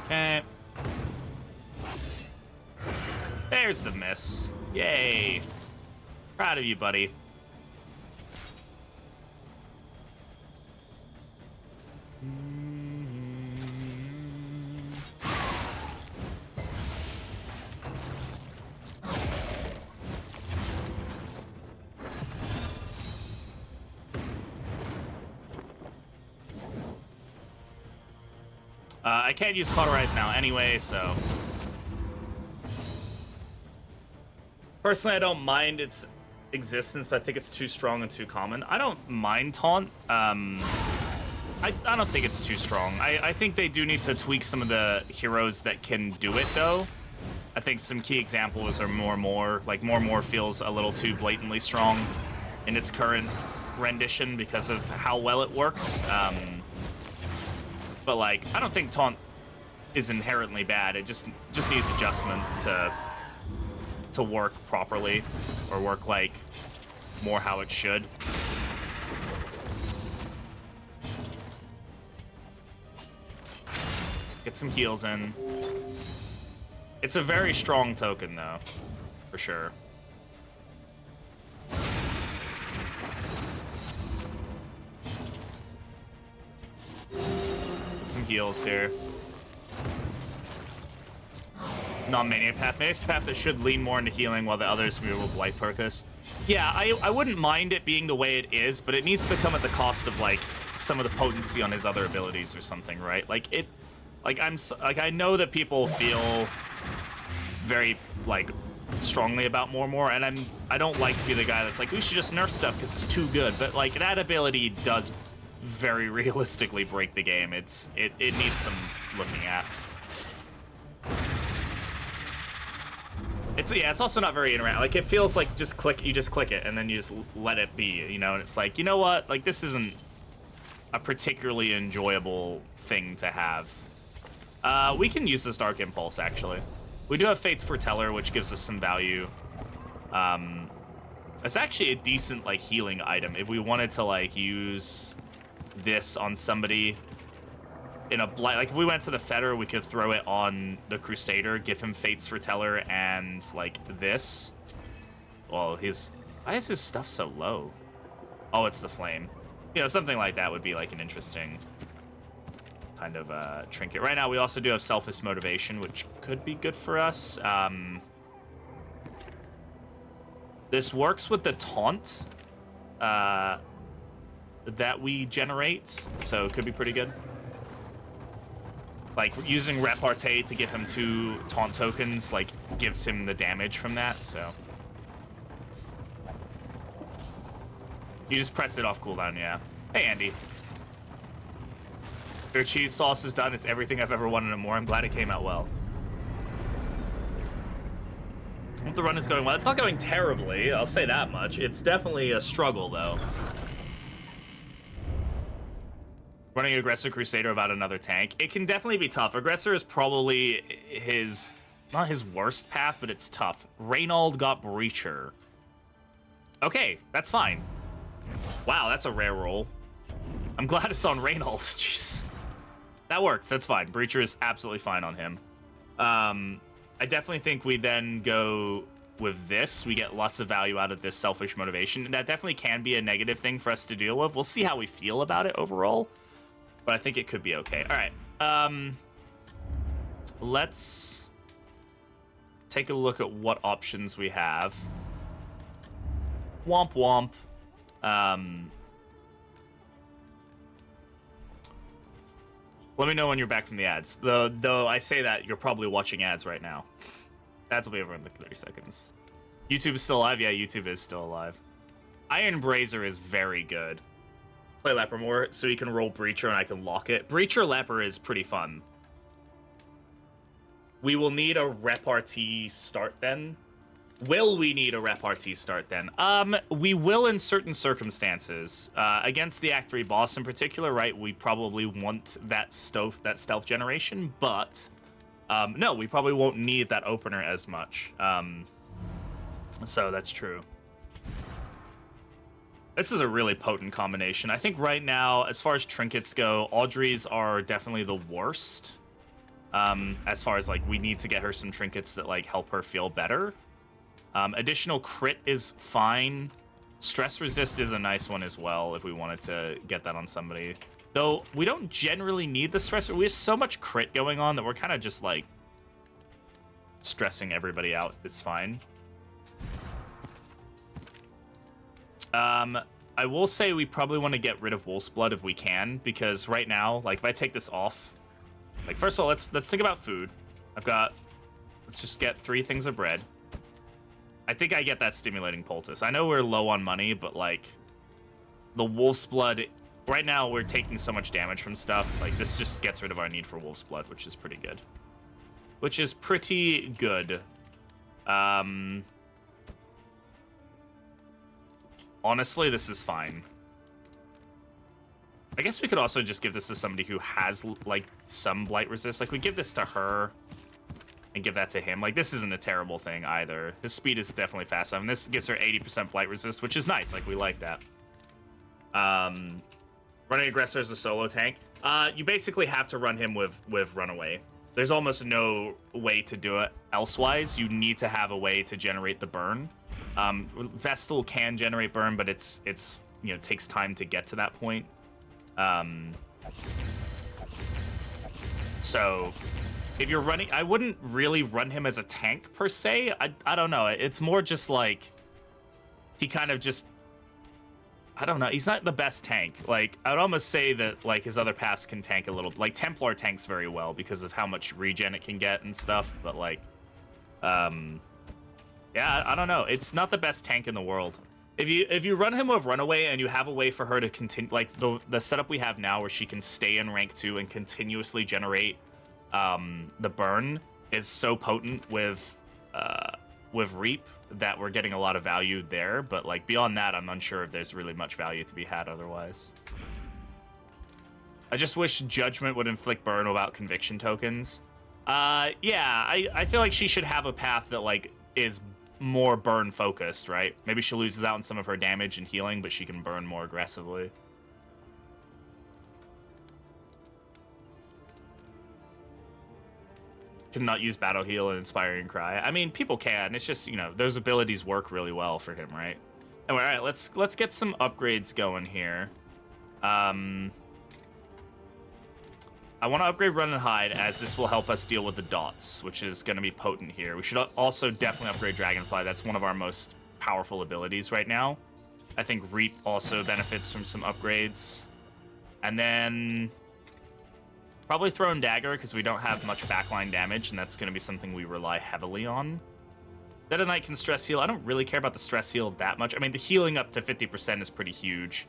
S1: Okay. There's the miss. Yay. Proud of you, buddy. I can't use Cauterize now anyway, so... Personally, I don't mind its existence, but I think it's too strong and too common. I don't mind Taunt. I don't think it's too strong. I think they do need to tweak some of the heroes that can do it, though. I think some key examples are More. Like, More feels a little too blatantly strong in its current rendition because of how well it works. But, like, I don't think Taunt is inherently bad. It just needs adjustment to work properly, or work, like, more how it should. Get some heals in. It's a very strong token, though, for sure. Some heals here. Non-Mania Path. Mania Path that should lean more into healing while the others will be life focused. Yeah, I wouldn't mind it being the way it is, but it needs to come at the cost of, like, some of the potency on his other abilities or something, right? Like, it... Like, I know that people feel very, like, strongly about More, and I don't like to be the guy that's like, we should just nerf stuff because it's too good, but, like, that ability does very realistically break the game. It needs some looking at. It's also not very interactive. Like, it feels like you just click it and then you just let it be, you know, and it's like, you know what? Like, this isn't a particularly enjoyable thing to have. We can use this Dark Impulse, actually. We do have Fate's Foreteller, which gives us some value. It's actually a decent, like, healing item. If we wanted to, like, use this on somebody, in a blight. Like if we went to the Fetter, we could throw it on the Crusader, give him Fate's Foreteller and like this. Well, why is his stuff so low? Oh, it's the flame. You know, something like that would be like an interesting kind of trinket. Right now, we also do have Selfish Motivation, which could be good for us. This works with the taunt that we generate, so it could be pretty good. Like, using Repartee to give him 2 taunt tokens, like, gives him the damage from that, so. You just press it off cooldown, yeah. Hey, Andy. Their cheese sauce is done. It's everything I've ever wanted and more. I'm glad it came out well. I hope the run is going well. It's not going terribly, I'll say that much. It's definitely a struggle, though. Running Aggressor Crusader without another tank. It can definitely be tough. Aggressor is probably not his worst path, but it's tough. Reynald got Breacher. Okay, that's fine. Wow, that's a rare roll. I'm glad it's on Reynald. Jeez. That works. That's fine. Breacher is absolutely fine on him. I definitely think we then go with this. We get lots of value out of this Selfish Motivation. And that definitely can be a negative thing for us to deal with. We'll see how we feel about it overall. But I think it could be okay. All right. Let's take a look at what options we have. Womp womp. Let me know when you're back from the ads. Though I say that, you're probably watching ads right now. Ads will be over in like 30 seconds. YouTube is still alive? Yeah, YouTube is still alive. Iron Brazier is very good. Play Leper more so you can roll Breacher and I can lock it. Breacher Leper is pretty fun. We will need a Repartee start then. Will we need a Repartee start then? We will in certain circumstances. Against the Act 3 boss in particular, right? We probably want that stealth generation, but no, we probably won't need that opener as much. So that's true. This is a really potent combination. I think right now, as far as trinkets go, Audrey's are definitely the worst. As far as like, we need to get her some trinkets that like help her feel better. Additional crit is fine. Stress resist is a nice one as well if we wanted to get that on somebody. Though we don't generally need the stress. We have so much crit going on that we're kind of just like stressing everybody out. It's fine. I will say we probably want to get rid of Wolf's Blood if we can, because right now, like if I take this off, like first of all, let's think about food. Let's just get 3 things of bread. I think I get that Stimulating Poultice. I know we're low on money, but like the Wolf's Blood, right now we're taking so much damage from stuff. Like this just gets rid of our need for Wolf's Blood, which is pretty good. Honestly, this is fine. I guess we could also just give this to somebody who has, like, some blight resist. Like, we give this to her and give that to him. Like, this isn't a terrible thing either. His speed is definitely fast. I mean, this gives her 80% blight resist, which is nice. Like, we like that. Running Aggressor as a solo tank. You basically have to run him with Runaway. There's almost no way to do it elsewise. You need to have a way to generate the burn. Vestal can generate burn, but it's you know, takes time to get to that point. So if you're running, I wouldn't really run him as a tank per se. I don't know. It's more just like he kind of just, I don't know. He's not the best tank. Like, I would almost say that like his other paths can tank a little. Like Templar tanks very well because of how much regen it can get and stuff. But like, yeah, I don't know. It's not the best tank in the world. If you run him with Runaway and you have a way for her to continue, like the setup we have now where she can stay in rank 2 and continuously generate the burn is so potent with Reap that we're getting a lot of value there. But like beyond that, I'm unsure if there's really much value to be had otherwise. I just wish Judgment would inflict burn without conviction tokens. Yeah, I feel like she should have a path that like is more burn focused, right? Maybe she loses out on some of her damage and healing, but she can burn more aggressively. cannot use Battle Heal and Inspiring Cry. I mean, people can. It's just, you know, those abilities work really well for him, right? Anyway, all right, let's get some upgrades going here. I want to upgrade Run and Hide, as this will help us deal with the dots, which is going to be potent here. We should also definitely upgrade Dragonfly. That's one of our most powerful abilities right now. I think Reap also benefits from some upgrades. And then probably Thrown Dagger, because we don't have much backline damage, and that's going to be something we rely heavily on. Dead of Night can stress heal. I don't really care about the stress heal that much. I mean, the healing up to 50% is pretty huge.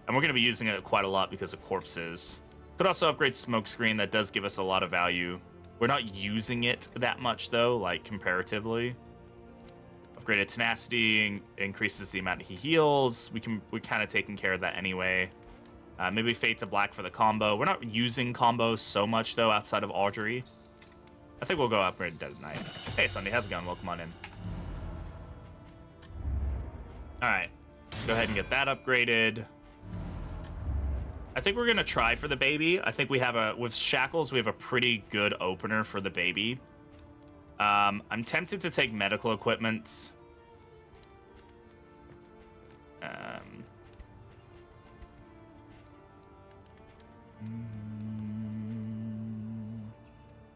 S1: And we're going to be using it quite a lot because of corpses. Could also upgrade Smokescreen. That does give us a lot of value. We're not using it that much, though, like, comparatively. Upgraded Tenacity increases the amount he heals. We're kind of taking care of that anyway. Maybe Fade to Black for the combo. We're not using combos so much, though, outside of Audrey. I think we'll go upgrade Dead of Night. Hey, Sunday, how's it going? Welcome on in. All right. Go ahead and get that upgraded. I think we're going to try for the baby. I think we have with Shackles, we have a pretty good opener for the baby. I'm tempted to take medical equipment.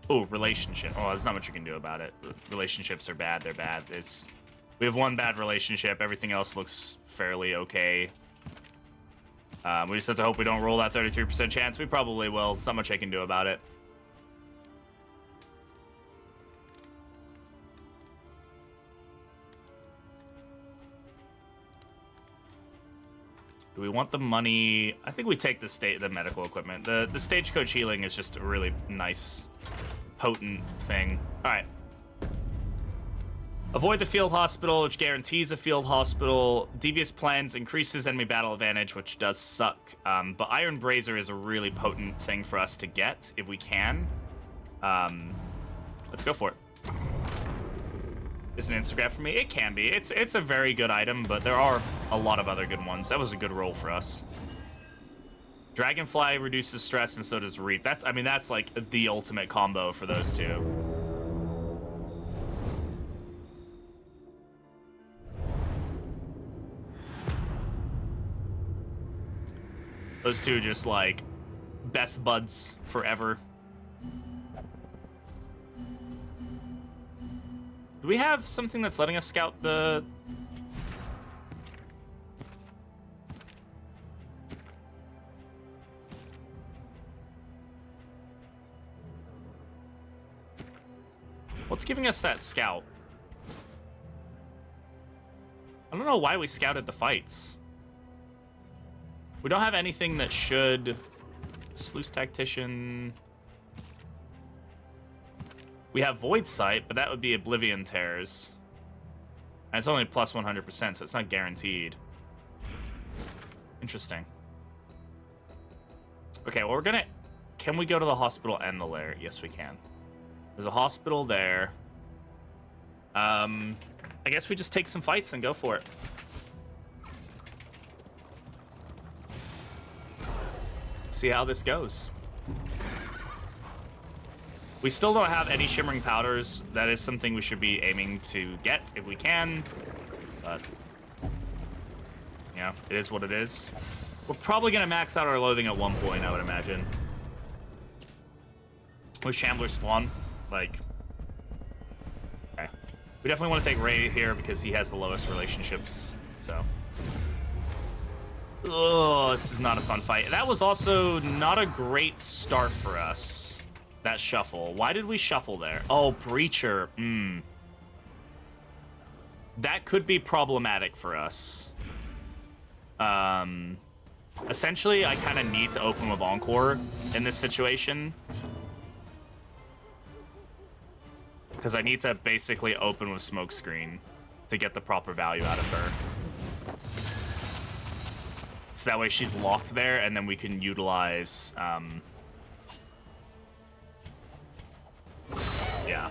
S1: Oh, relationship. Oh, there's not much you can do about it. Relationships are bad. They're bad. We have one bad relationship. Everything else looks fairly okay. We just have to hope we don't roll that 33% chance. We probably will. There's not much I can do about it. Do we want the money? I think we take the medical equipment. The stagecoach healing is just a really nice, potent thing. All right. Avoid the field hospital, which guarantees a field hospital. Devious Plans increases enemy battle advantage, which does suck. But Iron Brazier is a really potent thing for us to get if we can. Let's go for it. Is an Instagram for me? It can be. It's a very good item, but there are a lot of other good ones. That was a good roll for us. Dragonfly reduces stress, and so does Reap. That's like the ultimate combo for those two. Those two just like best buds forever. Do we have something that's letting us scout the... What's giving us that scout? I don't know why we scouted the fights. We don't have anything that should... Sluice Tactician... We have Void Sight, but that would be Oblivion Tears. And it's only plus 100%, so it's not guaranteed. Interesting. Okay, well, we're gonna... Can we go to the hospital and the lair? Yes, we can. There's a hospital there. I guess we just take some fights and go for it. See how this goes. We still don't have any Shimmering Powders. That is something we should be aiming to get if we can. But, yeah, it is what it is. We're probably going to max out our loathing at one point, I would imagine. With Shambler spawn, like... Okay. We definitely want to take Ray here because he has the lowest relationships, so... Oh, this is not a fun fight. That was also not a great start for us. That shuffle. Why did we shuffle there? Oh, Breacher. That could be problematic for us. Essentially, I kind of need to open with Encore in this situation. Because I need to basically open with Smokescreen to get the proper value out of her. So that way she's locked there, and then we can utilize... Yeah.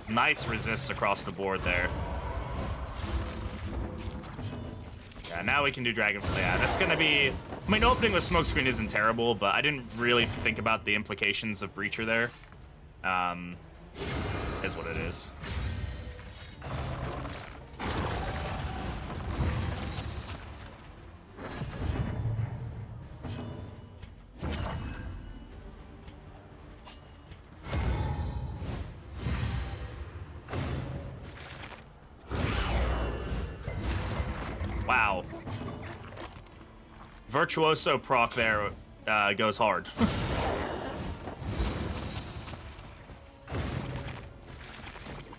S1: Nice resists across the board there. Yeah, now we can do Dragonfly. Yeah, that's gonna be I mean, opening with smokescreen isn't terrible, but I didn't really think about the implications of Breacher there. Is what it is. Wow. Virtuoso proc there goes hard.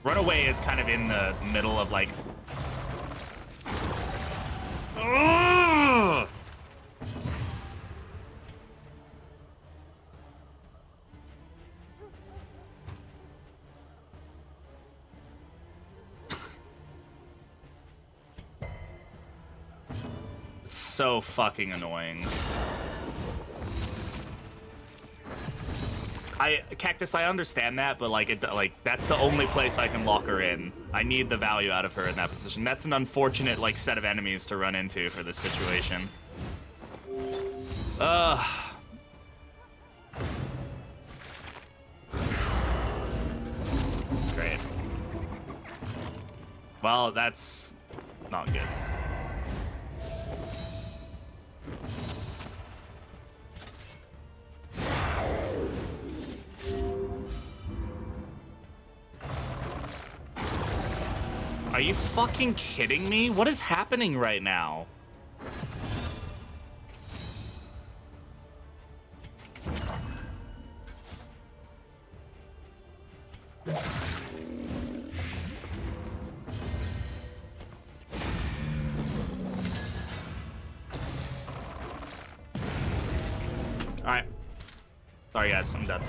S1: Runaway is kind of in the middle of like... Ugh! It's so fucking annoying. Cactus, I understand that, but like that's the only place I can lock her in. I need the value out of her in that position. That's an unfortunate like set of enemies to run into for this situation. Great. Well, that's not good. Are you fucking kidding me? What is happening right now? Alright. Sorry guys, I'm done.